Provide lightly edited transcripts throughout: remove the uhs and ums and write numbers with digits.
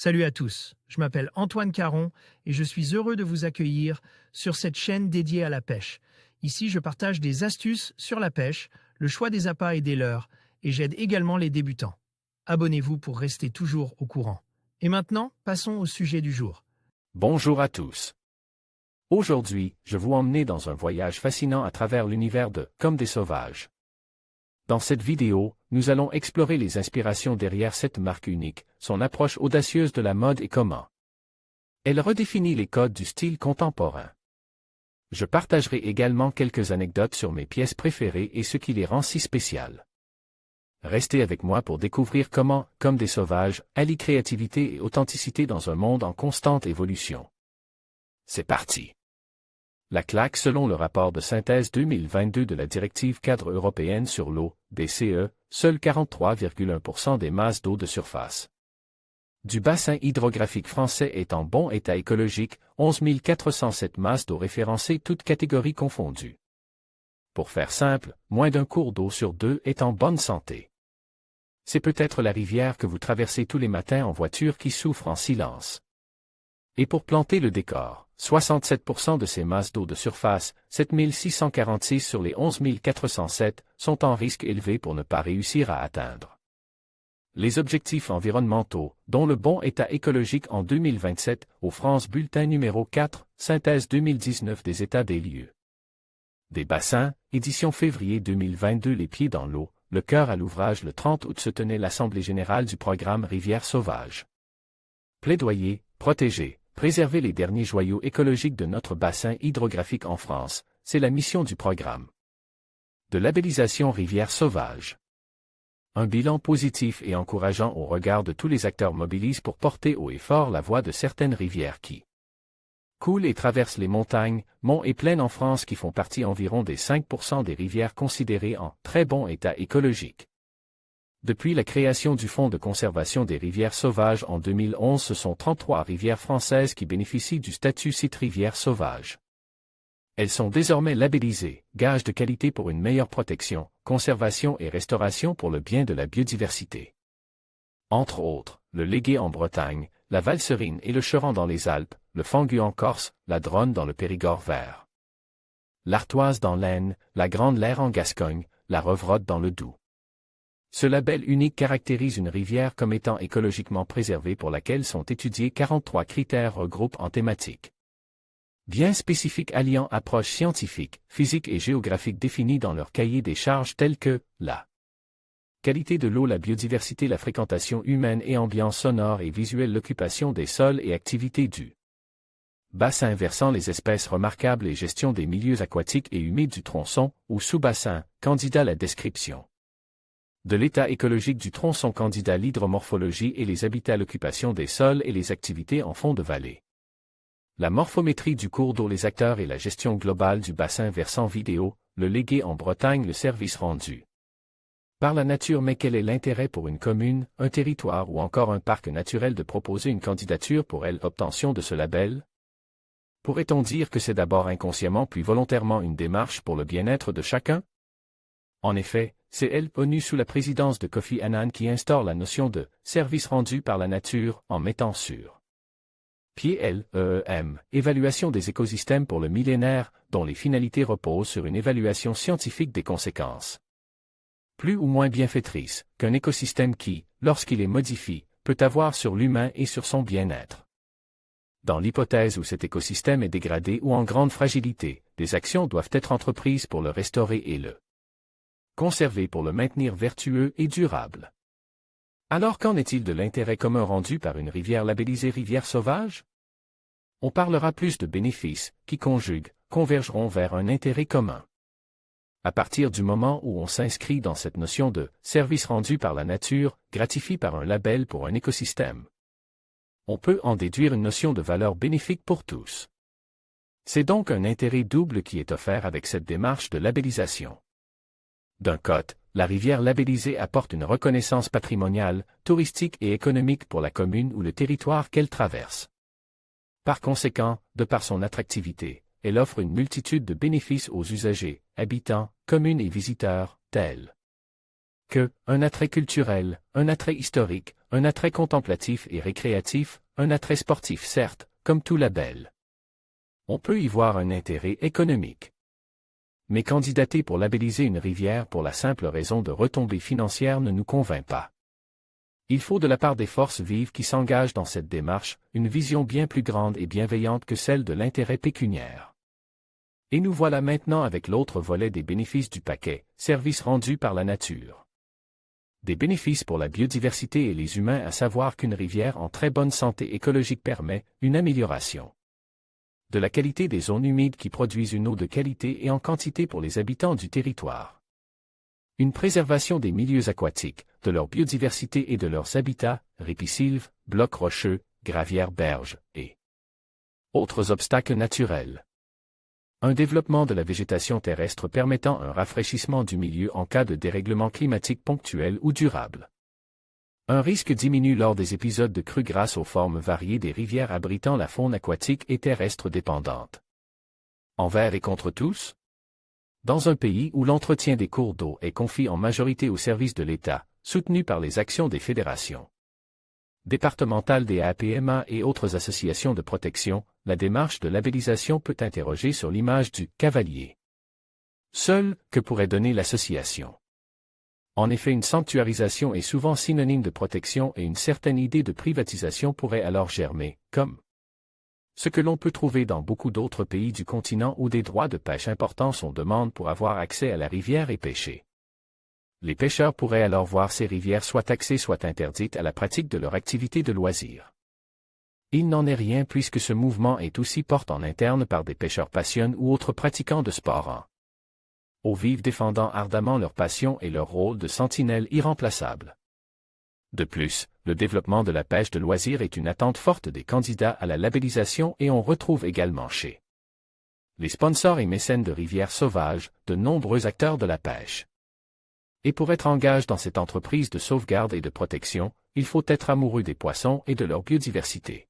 Salut à tous, je m'appelle Antoine Caron et je suis heureux de vous accueillir sur cette chaîne dédiée à la pêche. Ici, je partage des astuces sur la pêche, le choix des appâts et des leurres, et j'aide également les débutants. Abonnez-vous pour rester toujours au courant. Et maintenant, passons au sujet du jour. Bonjour à tous. Aujourd'hui, je vous emmène dans un voyage fascinant à travers l'univers de Comme des sauvages. Dans cette vidéo, nous allons explorer les inspirations derrière cette marque unique, son approche audacieuse de la mode et comment elle redéfinit les codes du style contemporain. Je partagerai également quelques anecdotes sur mes pièces préférées et ce qui les rend si spéciales. Restez avec moi pour découvrir comment, Comme des sauvages, allie créativité et authenticité dans un monde en constante évolution. C'est parti. La claque selon le rapport de synthèse 2022 de la directive cadre européenne sur l'eau, DCE, seuls 43,1% des masses d'eau de surface du bassin hydrographique français est en bon état écologique, 11 407 masses d'eau référencées toutes catégories confondues. Pour faire simple, moins d'un cours d'eau sur deux est en bonne santé. C'est peut-être la rivière que vous traversez tous les matins en voiture qui souffre en silence. Et pour planter le décor, 67% de ces masses d'eau de surface, 7646 sur les 11 407, sont en risque élevé pour ne pas réussir à atteindre les objectifs environnementaux, dont le bon état écologique en 2027, au France Bulletin numéro 4, synthèse 2019 des états des lieux. Des bassins, édition février 2022. Les pieds dans l'eau, le cœur à l'ouvrage. Le 30 août se tenait l'assemblée générale du programme Rivières sauvages. Plaidoyer, protéger, préserver les derniers joyaux écologiques de notre bassin hydrographique en France, c'est la mission du programme de labellisation Rivières sauvages. Un bilan positif et encourageant au regard de tous les acteurs mobilisent pour porter haut et fort la voix de certaines rivières qui coulent et traversent les montagnes, monts et plaines en France qui font partie environ des 5% des rivières considérées en très bon état écologique. Depuis la création du Fonds de conservation des rivières sauvages en 2011, ce sont 33 rivières françaises qui bénéficient du statut site rivière sauvage. Elles sont désormais labellisées, gage de qualité pour une meilleure protection, conservation et restauration pour le bien de la biodiversité. Entre autres, le Légué en Bretagne, la Valserine et le Cheran dans les Alpes, le Fangu en Corse, la Dronne dans le Périgord vert, l'Artoise dans l'Aisne, la Grande Leyre en Gascogne, la Revrotte dans le Doubs. Ce label unique caractérise une rivière comme étant écologiquement préservée pour laquelle sont étudiés 43 critères regroupant en thématiques bien spécifiques alliant approches scientifiques, physiques et géographiques définies dans leur cahier des charges telles que la qualité de l'eau, la biodiversité, la fréquentation humaine et ambiance sonore et visuelle, l'occupation des sols et activités du bassin versant, les espèces remarquables et gestion des milieux aquatiques et humides du tronçon ou sous-bassin, candidat la description de l'état écologique du tronçon, candidat l'hydromorphologie et les habitats, l'occupation des sols et les activités en fond de vallée. La morphométrie du cours d'eau, les acteurs et la gestion globale du bassin versant, vidéo, le Légué en Bretagne, le service rendu par la nature. Mais quel est l'intérêt pour une commune, un territoire ou encore un parc naturel de proposer une candidature pour l'obtention de ce label? Pourrait-on dire que c'est d'abord inconsciemment puis volontairement une démarche pour le bien-être de chacun? En effet, c'est l'ONU sous la présidence de Kofi Annan qui instaure la notion de « service rendu par la nature » en mettant sur pied évaluation des écosystèmes pour le millénaire, dont les finalités reposent sur une évaluation scientifique des conséquences plus ou moins bienfaitrices qu'un écosystème qui, lorsqu'il est modifié, peut avoir sur l'humain et sur son bien-être. Dans l'hypothèse où cet écosystème est dégradé ou en grande fragilité, des actions doivent être entreprises pour le restaurer et le conserver pour le maintenir vertueux et durable. Alors qu'en est-il de l'intérêt commun rendu par une rivière labellisée rivière sauvage? On parlera plus de bénéfices, qui convergeront vers un intérêt commun. À partir du moment où on s'inscrit dans cette notion de « service rendu par la nature », gratifié par un label pour un écosystème, on peut en déduire une notion de valeur bénéfique pour tous. C'est donc un intérêt double qui est offert avec cette démarche de labellisation. D'un côté, la rivière labellisée apporte une reconnaissance patrimoniale, touristique et économique pour la commune ou le territoire qu'elle traverse. Par conséquent, de par son attractivité, elle offre une multitude de bénéfices aux usagers, habitants, communes et visiteurs, tels que un attrait culturel, un attrait historique, un attrait contemplatif et récréatif, un attrait sportif certes, comme tout label. On peut y voir un intérêt économique. Mais candidater pour labelliser une rivière pour la simple raison de retombées financières ne nous convainc pas. Il faut de la part des forces vives qui s'engagent dans cette démarche, une vision bien plus grande et bienveillante que celle de l'intérêt pécuniaire. Et nous voilà maintenant avec l'autre volet des bénéfices du paquet, services rendus par la nature. Des bénéfices pour la biodiversité et les humains, à savoir qu'une rivière en très bonne santé écologique permet une amélioration de la qualité des zones humides qui produisent une eau de qualité et en quantité pour les habitants du territoire. Une préservation des milieux aquatiques, de leur biodiversité et de leurs habitats, ripisylves, blocs rocheux, gravières berges, et autres obstacles naturels. Un développement de la végétation terrestre permettant un rafraîchissement du milieu en cas de dérèglement climatique ponctuel ou durable. Un risque diminue lors des épisodes de crue grâce aux formes variées des rivières abritant la faune aquatique et terrestre dépendante. Envers et contre tous? Dans un pays où l'entretien des cours d'eau est confié en majorité au service de l'État, soutenu par les actions des fédérations départementales des APMA et autres associations de protection, la démarche de labellisation peut interroger sur l'image du « cavalier » seul que pourrait donner l'association. En effet, une sanctuarisation est souvent synonyme de protection et une certaine idée de privatisation pourrait alors germer, comme ce que l'on peut trouver dans beaucoup d'autres pays du continent où des droits de pêche importants sont demandés pour avoir accès à la rivière et pêcher. Les pêcheurs pourraient alors voir ces rivières soit taxées soit interdites à la pratique de leur activité de loisir. Il n'en est rien puisque ce mouvement est aussi porté en interne par des pêcheurs passionnés ou autres pratiquants de sport en eau vive défendant ardemment leur passion et leur rôle de sentinelle irremplaçable. De plus, le développement de la pêche de loisir est une attente forte des candidats à la labellisation et on retrouve également chez les sponsors et mécènes de rivières sauvages, de nombreux acteurs de la pêche. Et pour être engagé dans cette entreprise de sauvegarde et de protection, il faut être amoureux des poissons et de leur biodiversité.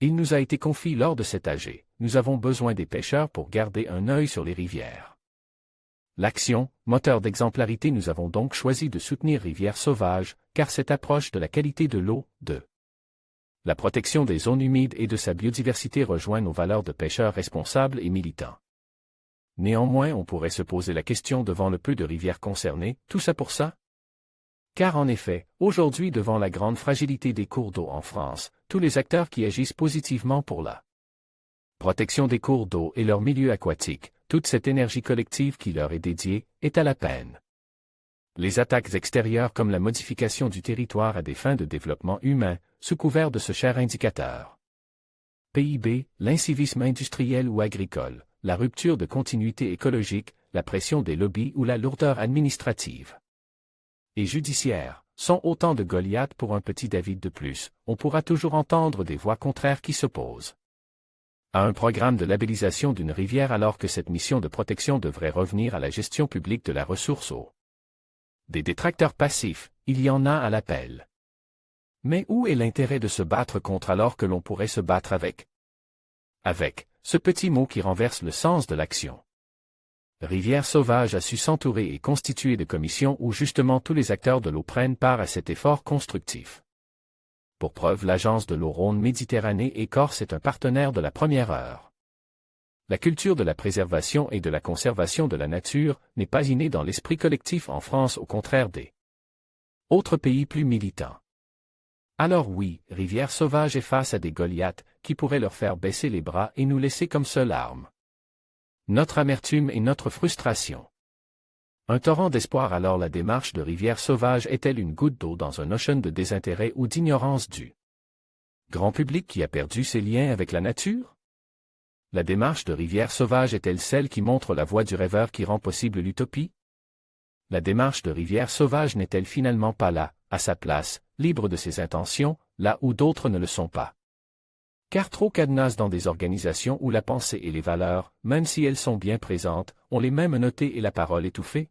Il nous a été confié lors de cet AG, nous avons besoin des pêcheurs pour garder un œil sur les rivières. L'action, moteur d'exemplarité, nous avons donc choisi de soutenir Rivières Sauvages, car cette approche de la qualité de l'eau, de la protection des zones humides et de sa biodiversité rejoint nos valeurs de pêcheurs responsables et militants. Néanmoins, on pourrait se poser la question devant le peu de rivières concernées, tout ça pour ça? Car en effet, aujourd'hui devant la grande fragilité des cours d'eau en France, tous les acteurs qui agissent positivement pour la protection des cours d'eau et leur milieu aquatique, toute cette énergie collective qui leur est dédiée, est à la peine. Les attaques extérieures comme la modification du territoire à des fins de développement humain, sous couvert de ce cher indicateur PIB, l'incivisme industriel ou agricole, la rupture de continuité écologique, la pression des lobbies ou la lourdeur administrative et judiciaire, sont autant de Goliaths pour un petit David de plus. On pourra toujours entendre des voix contraires qui s'opposent à un programme de labellisation d'une rivière alors que cette mission de protection devrait revenir à la gestion publique de la ressource eau. Des détracteurs passifs, il y en a à l'appel. Mais où est l'intérêt de se battre contre alors que l'on pourrait se battre avec? Avec ce petit mot qui renverse le sens de l'action. Rivières Sauvages a su s'entourer et constituer de commissions où justement tous les acteurs de l'eau prennent part à cet effort constructif. Pour preuve, l'agence de l'eau Rhône-Méditerranée et Corse est un partenaire de la première heure. La culture de la préservation et de la conservation de la nature n'est pas innée dans l'esprit collectif en France, au contraire des autres pays plus militants. Alors oui, Rivières Sauvages est face à des Goliaths qui pourraient leur faire baisser les bras et nous laisser comme seule arme notre amertume et notre frustration. Un torrent d'espoir. Alors la démarche de Rivières Sauvages est-elle une goutte d'eau dans un océan de désintérêt ou d'ignorance du grand public qui a perdu ses liens avec la nature? La démarche de Rivières Sauvages est-elle celle qui montre la voie du rêveur qui rend possible l'utopie? La démarche de Rivières Sauvages n'est-elle finalement pas là, à sa place, libre de ses intentions, là où d'autres ne le sont pas? Car trop cadenassent dans des organisations où la pensée et les valeurs, même si elles sont bien présentes, ont les mêmes notés et la parole étouffée?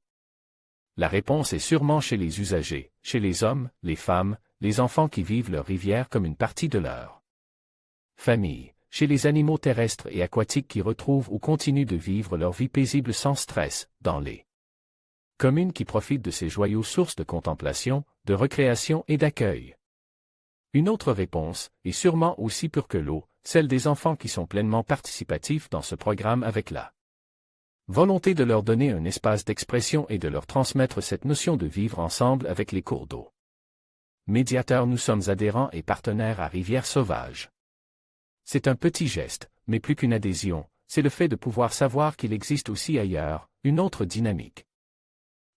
La réponse est sûrement chez les usagers, chez les hommes, les femmes, les enfants qui vivent leur rivière comme une partie de leur famille, chez les animaux terrestres et aquatiques qui retrouvent ou continuent de vivre leur vie paisible sans stress, dans les commune qui profite de ces joyaux sources de contemplation, de recréation et d'accueil. Une autre réponse, et sûrement aussi pure que l'eau, celle des enfants qui sont pleinement participatifs dans ce programme avec la volonté de leur donner un espace d'expression et de leur transmettre cette notion de vivre ensemble avec les cours d'eau. Médiateur, nous sommes adhérents et partenaires à Rivière Sauvage. C'est un petit geste, mais plus qu'une adhésion, c'est le fait de pouvoir savoir qu'il existe aussi ailleurs, une autre dynamique.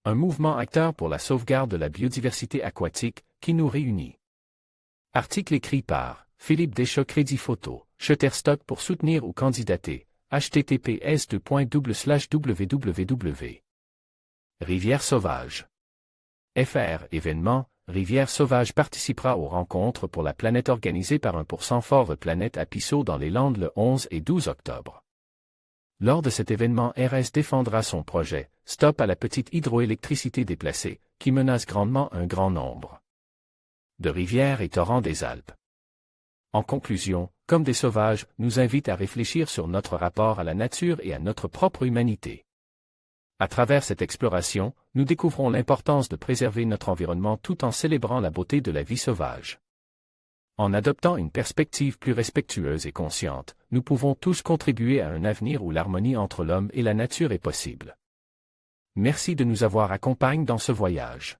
Un mouvement acteur pour la sauvegarde de la biodiversité aquatique, qui nous réunit. Article écrit par Philippe Deschamps, Crédit Photo, Shutterstock pour soutenir ou candidater, https://www. Rivière Sauvage. FR événement, Rivière Sauvage participera aux rencontres pour la planète organisées par 1% For Planet à Pissot dans les Landes le 11 et 12 octobre. Lors de cet événement, RS défendra son projet, Stop à la petite hydroélectricité déplacée, qui menace grandement un grand nombre de rivières et torrents des Alpes. En conclusion, Comme des sauvages, nous invite à réfléchir sur notre rapport à la nature et à notre propre humanité. À travers cette exploration, nous découvrons l'importance de préserver notre environnement tout en célébrant la beauté de la vie sauvage. En adoptant une perspective plus respectueuse et consciente, nous pouvons tous contribuer à un avenir où l'harmonie entre l'homme et la nature est possible. Merci de nous avoir accompagnés dans ce voyage.